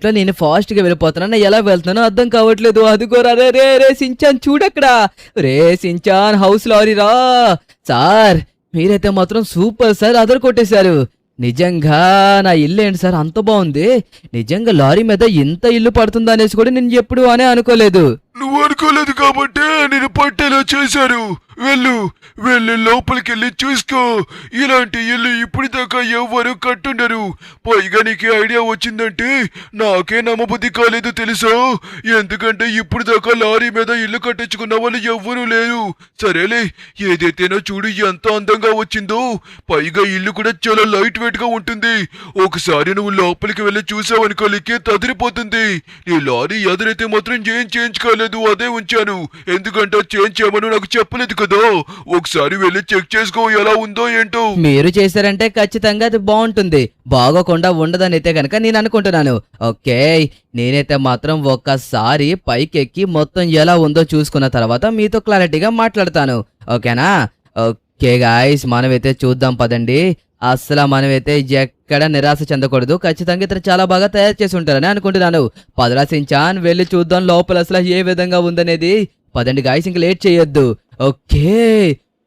లో నేను ఫాస్ట్ గా వెళ్ళిపోతున్నా, ఎలా వెళ్తున్నానో అర్థం కావట్లేదు. అదిగోరా, రే సించాన్ చూడక్కడా. రే సించాన్, హౌస్ లారీ రా. సార్ మీరైతే మాత్రం సూపర్ సార్, అదరు కొట్టేశారు. నిజంగా నా ఇల్లు ఏంటి సార్ అంత బాగుంది. నిజంగా లారీ మీద ఇంత ఇల్లు పడుతుందా అనేసి కూడా నేను ఎప్పుడు అనే అనుకోలేదు. నువ్వు అనుకోలేదు కాబట్టే నేను పట్టేలా చేశారు. వెళ్ళు లోపలికి వెళ్ళి చూసుకో. ఇలాంటి ఇల్లు ఇప్పుడు దాకా ఎవ్వరు కట్టుండరు. పైగా నీకు ఐడియా వచ్చిందంటే నాకే నమ్మబుద్ధి కాలేదు తెలుసా. ఎందుకంటే ఇప్పుడు దాకా లారీ మీద ఇల్లు కట్టించుకున్న వాళ్ళు ఎవ్వరూ లేరు. సరేలే, ఏదైతేనో చూడు ఎంత అందంగా వచ్చిందో. పైగా ఇల్లు కూడా చాలా లైట్ వెయిట్ గా ఉంటుంది. ఒకసారి నువ్వు లోపలికి వెళ్ళి చూసావనుకో లిక్కే తదిరిపోతుంది. నీ లారీ ఎదురైతే మాత్రం ఏం చేయించుకోలేదు, అదే ఉంచాను. ఎందుకంటే చేంజ్ చేయమని నాకు చెప్పలేదు కదా. ఒకసారి వెళ్ళి చెక్ చేసుకో ఎలా ఉందో ఏంటో. మీరు చేశారంటే ఖచ్చితంగా అది బాగుంటుంది, బాగోకుండా ఉండదని అయితే కనుక నేను అనుకుంటున్నాను. ఓకే, నేనైతే మాత్రం ఒక్కసారి పైకెక్కి మొత్తం ఎలా ఉందో చూసుకున్న తర్వాత మీతో క్లారిటీగా మాట్లాడతాను. ఓకేనా? ఓకే గాయ్స్, మనమైతే చూద్దాం పదండి. అస్సలు మనమైతే ఎక్కడ నిరాశ చెందకూడదు. ఖచ్చితంగా ఇతను చాలా బాగా తయారు చేసి ఉంటారని అనుకుంటున్నాను. పదరా సించాన్, వెళ్ళి చూద్దాం లోపల అసలు ఏ విధంగా ఉందనేది. పదండి గాయ్స్, ఇంక లేట్ చేయొద్దు. ఓకే,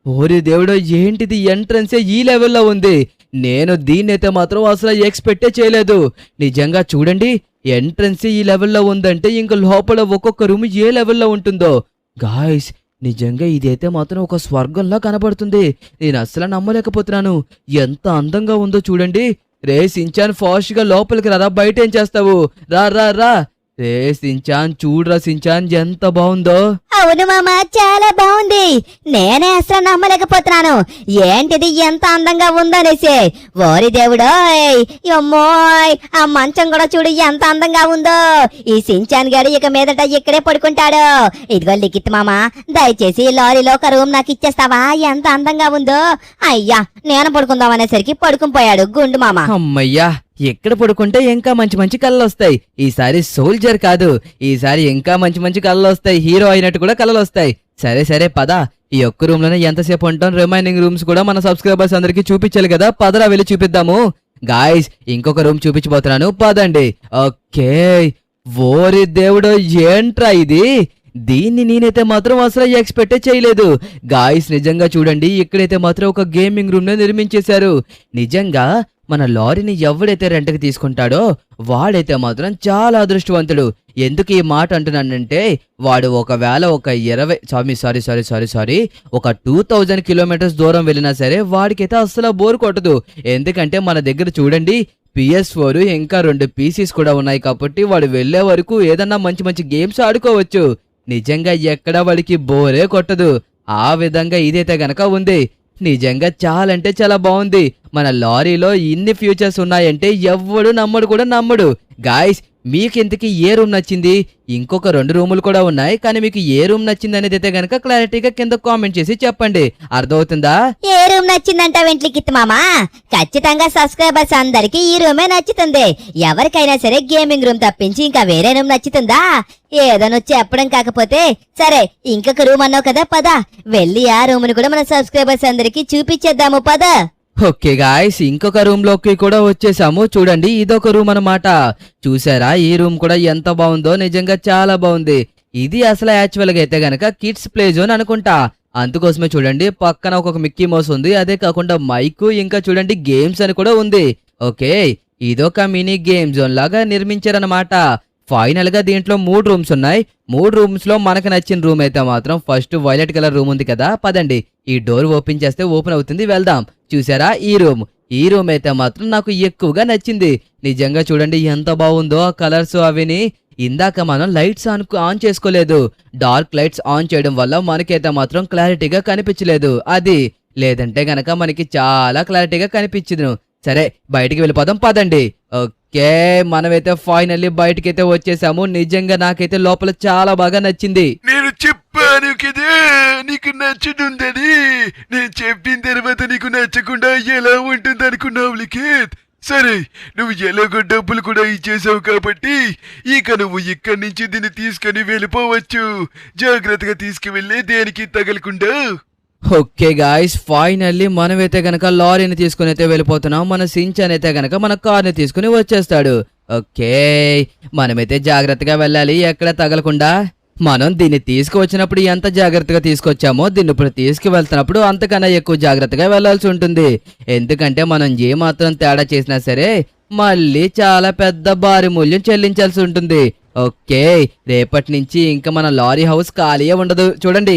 ఓరి దేవుడు, ఏంటిది ఎంట్రన్సే ఈ లెవెల్లో ఉంది. నేను దీన్నైతే మాత్రం అసలు ఎక్స్పెక్టే చేయలేదు. నిజంగా చూడండి, ఎంట్రన్స్ ఈ లెవెల్లో ఉందంటే ఇంక లోపల ఒక్కొక్క రూమ్ ఏ లెవెల్లో ఉంటుందో. గాయ్స్, నిజంగా ఇదైతే మాత్రం ఒక స్వర్గంలా కనబడుతుంది. నేను అస్సలు నమ్మలేకపోతున్నాను. ఎంత అందంగా ఉందో చూడండి. రే సించాన్, ఫాస్ట్ గా లోపలికి రా, బయట ఏం చేస్తావు? రా. రే సించాన్, చూడరా సించాన్ ఎంత బాగుందో. అవును మామ, చాలా బాగుంది. నేనే అసలు నమ్మలేకపోతున్నాను. ఏంటిది ఎంత అందంగా ఉందనేసి. ఓరి దేవుడోయ్, అమ్మోయ్, ఆ మంచం కూడా చూడు ఎంత అందంగా ఉందో. ఈ సించాన్ గారు ఇక మీదట ఇక్కడే పడుకుంటాడు. ఇదిగో లిఖిత్ మామ, దయచేసి లారీలో ఒక రూమ్ నాకు ఇచ్చేస్తావా? ఎంత అందంగా ఉందో. అయ్యా, నేను పడుకుందాం అనేసరికి పడుకుని పోయాడు గుండు మామ. అమ్మయ్యా, ఎక్కడ పడుకుంటే ఇంకా మంచి మంచి కళలు వస్తాయి. ఈసారి సోల్జర్ కాదు, ఈసారి ఇంకా మంచి మంచి కళలు వస్తాయి. హీరో అయినట్టు కూడా కళలు వస్తాయి. సరే సరే పద, ఈ ఒక్క రూమ్ లోనే ఎంతసేపు ఉంటాం? రిమైనింగ్ రూమ్స్ కూడా మన సబ్స్క్రైబర్స్ అందరికి చూపించాలి కదా. పదరా వెళ్ళి చూపిద్దాము. గాయ్స్, ఇంకొక రూమ్ చూపించబోతున్నాను, పదండి. ఓకే. ఓరి దేవుడు, ఏంట్రా ఇది? దీన్ని నేనైతే మాత్రం అసలు ఎక్స్పెక్టే చేయలేదు. గాయ్స్, నిజంగా చూడండి, ఇక్కడైతే మాత్రం ఒక గేమింగ్ రూమ్ ని నిర్మించేశారు. నిజంగా మన లారీని ఎవడైతే రెంట్కి తీసుకుంటాడో వాడైతే మాత్రం చాలా అదృష్టవంతుడు. ఎందుకు ఈ మాట అంటున్నానంటే, వాడు ఒకవేళ ఒక 2000 కిలోమీటర్స్ దూరం వెళ్ళినా సరే వాడికైతే అస్సలు బోర్ కొట్టదు. ఎందుకంటే మన దగ్గర చూడండి PS4 ఇంకా 2 PCs కూడా ఉన్నాయి కాబట్టి వాడు వెళ్లే వరకు ఏదన్నా మంచి మంచి గేమ్స్ ఆడుకోవచ్చు. నిజంగా ఎక్కడా వాడికి బోరే కొట్టదు. ఆ విధంగా ఇదైతే గనక ఉంది. నిజంగా చాలా అంటే చాలా బాగుంది. మన లారీలో ఇన్ని ఫ్యూచర్స్ ఉన్నాయంటే ఎవ్వడు నమ్మడు కూడా నమ్మడు. గాయ్స్, మీకు ఇంతకీ ఏ రూమ్ నచ్చింది? ఇంకొక 2 రూములు కూడా ఉన్నాయి, కానీ మీకు ఏ రూమ్ నచ్చింది అనేది అయితే గనక క్లారిటీగా కింద కామెంట్ చేసి చెప్పండి. అర్థమవుతుందా? ఏ రూమ్ నచ్చిందంట వెంట్లికిత్ మామా? ఖచ్చితంగా సబ్స్క్రైబర్స్ అందరికి ఈ రూమే నచ్చుతుంది. ఎవరికైనా సరే గేమింగ్ రూమ్ తప్పించి ఇంకా వేరే రూమ్ నచ్చుతుందా? ఏదో నువ్వు చెప్పడం కాకపోతే సరే, ఇంకొక రూమ్ అన్నావు కదా, పద వెళ్ళి ఆ రూమ్ ను కూడా మన సబ్స్క్రైబర్స్ అందరికి చూపించేద్దాము, పద. ఓకే గాయ్స్, ఇంకొక రూమ్ లోకి కూడా వచ్చేసాము. చూడండి, ఇదొక రూమ్ అన్నమాట. చూసారా, ఈ రూమ్ కూడా ఎంత బాగుందో. నిజంగా చాలా బాగుంది. ఇది అసలు యాక్చువల్ గా అయితే గనక కిడ్స్ ప్లే జోన్ అనుకుంటా. అందుకోసమే చూడండి పక్కన ఒక మిక్కీ మౌస్ ఉంది. అదే కాకుండా మైక్, ఇంకా చూడండి గేమ్స్ అని కూడా ఉంది. ఓకే, ఇదొక మినీ గేమ్ జోన్ లాగా నిర్మించారన్నమాట. ఫైనల్ గా దీంట్లో 3 రూమ్స్ ఉన్నాయి. 3 రూమ్స్ లో మనకు నచ్చిన రూమ్ అయితే మాత్రం ఫస్ట్ వైలెట్ కలర్ రూమ్ ఉంది కదా, పదండి. ఈ డోర్ ఓపెన్ చేస్తే ఓపెన్ అవుతుంది, వెళ్దాం. చూసారా, ఈ రూమ్ అయితే మాత్రం నాకు ఎక్కువగా నచ్చింది. నిజంగా చూడండి ఎంత బాగుందో ఆ కలర్స్ అవిని. ఇందాక మనం లైట్స్ ఆన్ చేసుకోలేదు. డార్క్ లైట్స్ ఆన్ చేయడం వల్ల మనకైతే మాత్రం క్లారిటీగా కనిపించలేదు. అది లేదంటే గనక మనకి చాలా క్లారిటీగా కనిపించదు. సరే, బయటికి వెళ్ళిపోదాం, పదండి. ఓకే, మనమైతే ఫైనల్లీ బయటకైతే వచ్చేసాము. నిజంగా నాకైతే లోపల చాలా బాగా నచ్చింది. నేను చెప్పాను కదా నీకు నచ్చుతుందని. నేను చెప్పిన తర్వాత నీకు నచ్చకుండా ఎలా ఉంటుంది అనుకున్నావు లిఖిత్? సరే, నువ్వు ఎలాగో డబ్బులు కూడా ఇచ్చేసావు కాబట్టి ఇక నువ్వు ఇక్కడి నుంచి దీన్ని తీసుకొని వెళ్ళిపోవచ్చు. జాగ్రత్తగా తీసుకువెళ్ళి దేనికి తగలకుండా. ఓకే గాయ్స్, ఫైనల్లీ మనమైతే గనక లారీని తీసుకుని అయితే వెళ్ళిపోతున్నాం. మన సించాన్ అయితే గనక మన కార్ని తీసుకుని వచ్చేస్తాడు. ఓకే, మనమైతే జాగ్రత్తగా వెళ్ళాలి, ఎక్కడ తగలకుండా. మనం దీన్ని తీసుకువచ్చినప్పుడు ఎంత జాగ్రత్తగా తీసుకొచ్చామో దీన్ని ఇప్పుడు తీసుకువెళ్తున్నప్పుడు అంతకన్నా ఎక్కువ జాగ్రత్తగా వెళ్లాల్సి ఉంటుంది. ఎందుకంటే మనం ఏ మాత్రం తేడా చేసినా సరే మళ్ళీ చాలా పెద్ద భారీ మూల్యం చెల్లించాల్సి ఉంటుంది. ఓకే, రేపటి నుంచి ఇంకా మన లారీ హౌస్ ఖాళీయే ఉండదు. చూడండి.